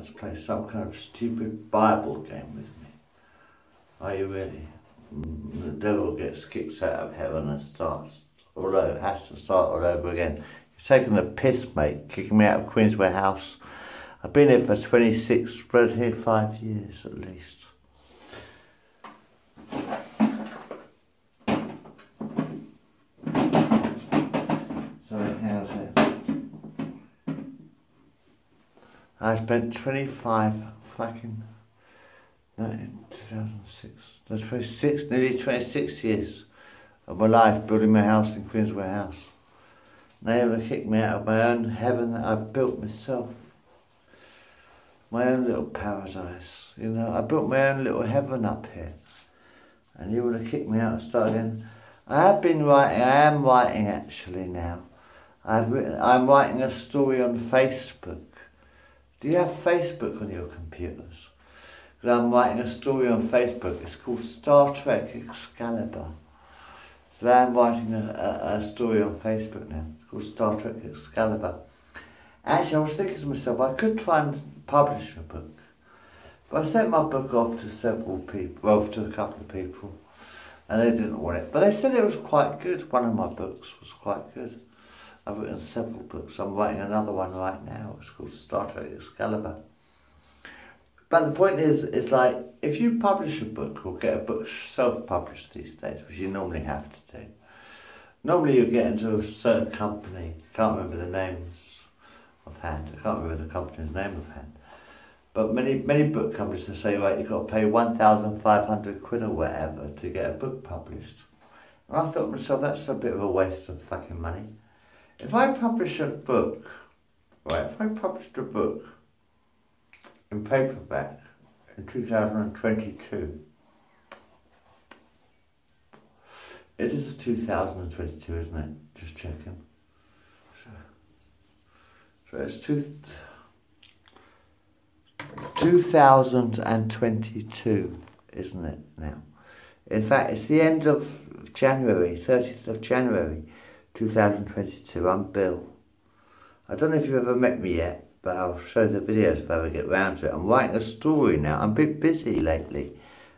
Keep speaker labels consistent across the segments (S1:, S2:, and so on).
S1: to play some kind of stupid Bible game with me. Are you really? The devil gets kicked out of heaven and has to start all over again. He's taken the piss, mate, kicking me out of Queensway House. I've been here for 25 years at least. I spent 2006, nearly 26 years of my life building my house in Queensway House. They ever kicked me out of my own heaven that I've built myself. My own little paradise, you know. I built my own little heaven up here. And you want to kick me out and start again. I am writing actually now. I'm writing a story on Facebook. Do you have Facebook on your computers? Because I'm writing a story on Facebook. It's called Star Trek Excalibur. So I'm writing a story on Facebook now. It's called Star Trek Excalibur. Actually, I was thinking to myself, I could try and publish a book. But I sent my book off to several people, well, to a couple of people, and they didn't want it. But they said it was quite good. One of my books was quite good. I've written several books. I'm writing another one right now. It's called Star Trek Excalibur. But the point is like, if you publish a book or get a book self-published these days, which you normally have to do, normally you get into a certain company, can't remember the names offhand, I can't remember the company's name offhand, but many book companies will say, right, you've got to pay 1,500 quid or whatever to get a book published. And I thought to myself, that's a bit of a waste of fucking money. If I publish a book, right, if I published a book in paperback in 2022, it is 2022, isn't it? Just checking. So it's 2022, isn't it now? In fact, it's the end of January, 30th of January, 2022. I'm Bill. I don't know if you've ever met me yet, but I'll show the videos if I ever get round to it. I'm writing a story now. I'm a bit busy lately.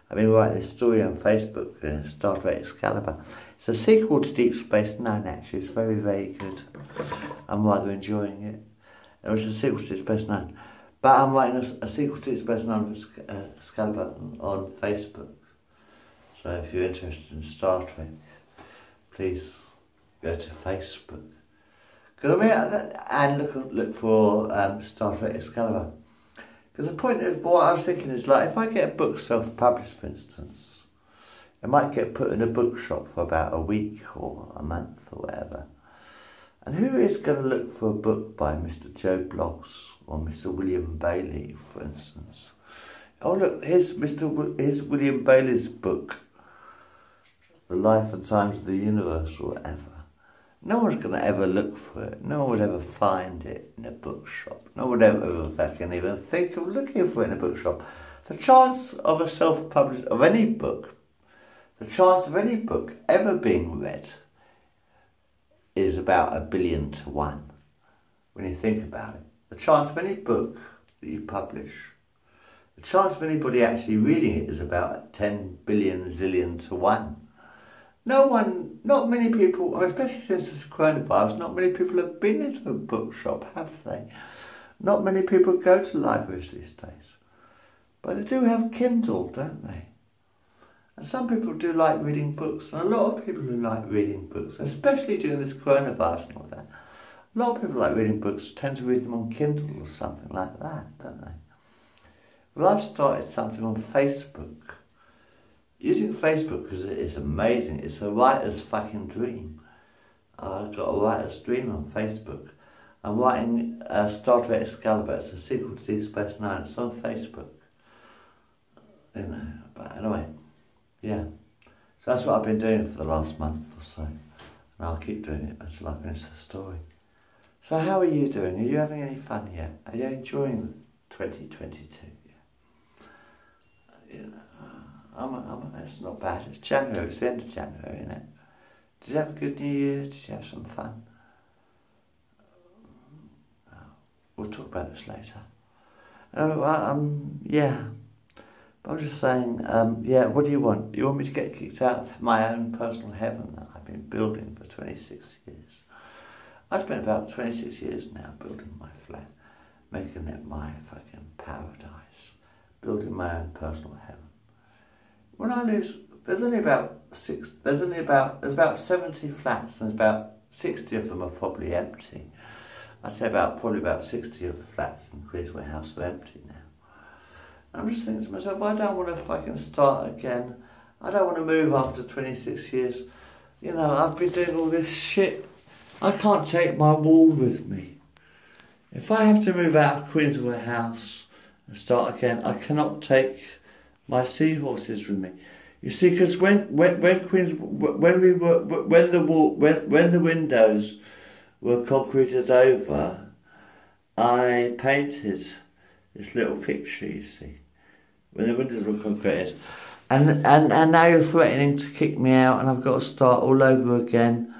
S1: I've been writing this story on Facebook, Star Trek Excalibur. It's a sequel to Deep Space Nine, actually. It's very, very good. I'm rather enjoying it. It was a sequel to Deep Space Nine. But I'm writing a sequel to Deep Space Nine for Excalibur on Facebook. So if you're interested in Star Trek, please go to Facebook. Because I mean, and look for Star Trek Excalibur. Because the point is, what I was thinking is, like, if I get a book self-published, for instance, it might get put in a bookshop for about a week or a month or whatever. And who is going to look for a book by Mr. Joe Bloggs or Mr. William Bailey, for instance? Oh look, here's William Bailey's book, The Life and Times of the Universe or whatever. No one's going to ever look for it. No one would ever find it in a bookshop. No one would ever fucking even think of looking for it in a bookshop. The chance of a self-published, of any book, the chance of any book ever being read is about 1 billion to 1. When you think about it. The chance of any book that you publish, the chance of anybody actually reading it is about 10 billion zillion to 1. Not many people, especially since this coronavirus, not many people have been into a bookshop, have they? Not many people go to libraries these days. But they do have Kindle, don't they? And some people do like reading books, and a lot of people who like reading books, especially during this coronavirus and all that, a lot of people like reading books tend to read them on Kindle or something like that, don't they? Well, I've started something on Facebook. Using Facebook because it is amazing. It's a writer's fucking dream. I've got a writer's dream on Facebook. I'm writing Star Trek Excalibur. It's a sequel to Deep Space Nine. It's on Facebook. You know, but anyway, yeah. So that's what I've been doing for the last month or so. And I'll keep doing it until I finish the story. So how are you doing? Are you having any fun yet? Are you enjoying 2022? Yeah. You know, it's not bad. It's January. It's the end of January, isn't it? Did you have a good New Year? Did you have some fun? We'll talk about this later. Yeah. But I'm just saying, yeah, what do you want? You want me to get kicked out of my own personal heaven that I've been building for 26 years? I spent about 26 years now building my flat, making it my fucking paradise, building my own personal heaven. When I lose, there's about 70 flats and about 60 of them are probably empty. I'd say probably about 60 of the flats in Queensway House are empty now. And I'm just thinking to myself, I don't want to fucking start again. I don't want to move after 26 years. You know, I've been doing all this shit. I can't take my wall with me. If I have to move out of Queensway House and start again, I cannot take my seahorses with me. You see, because when the windows were concreted over, I painted this little picture. You see, when the windows were concreted, and now you're threatening to kick me out, and I've got to start all over again.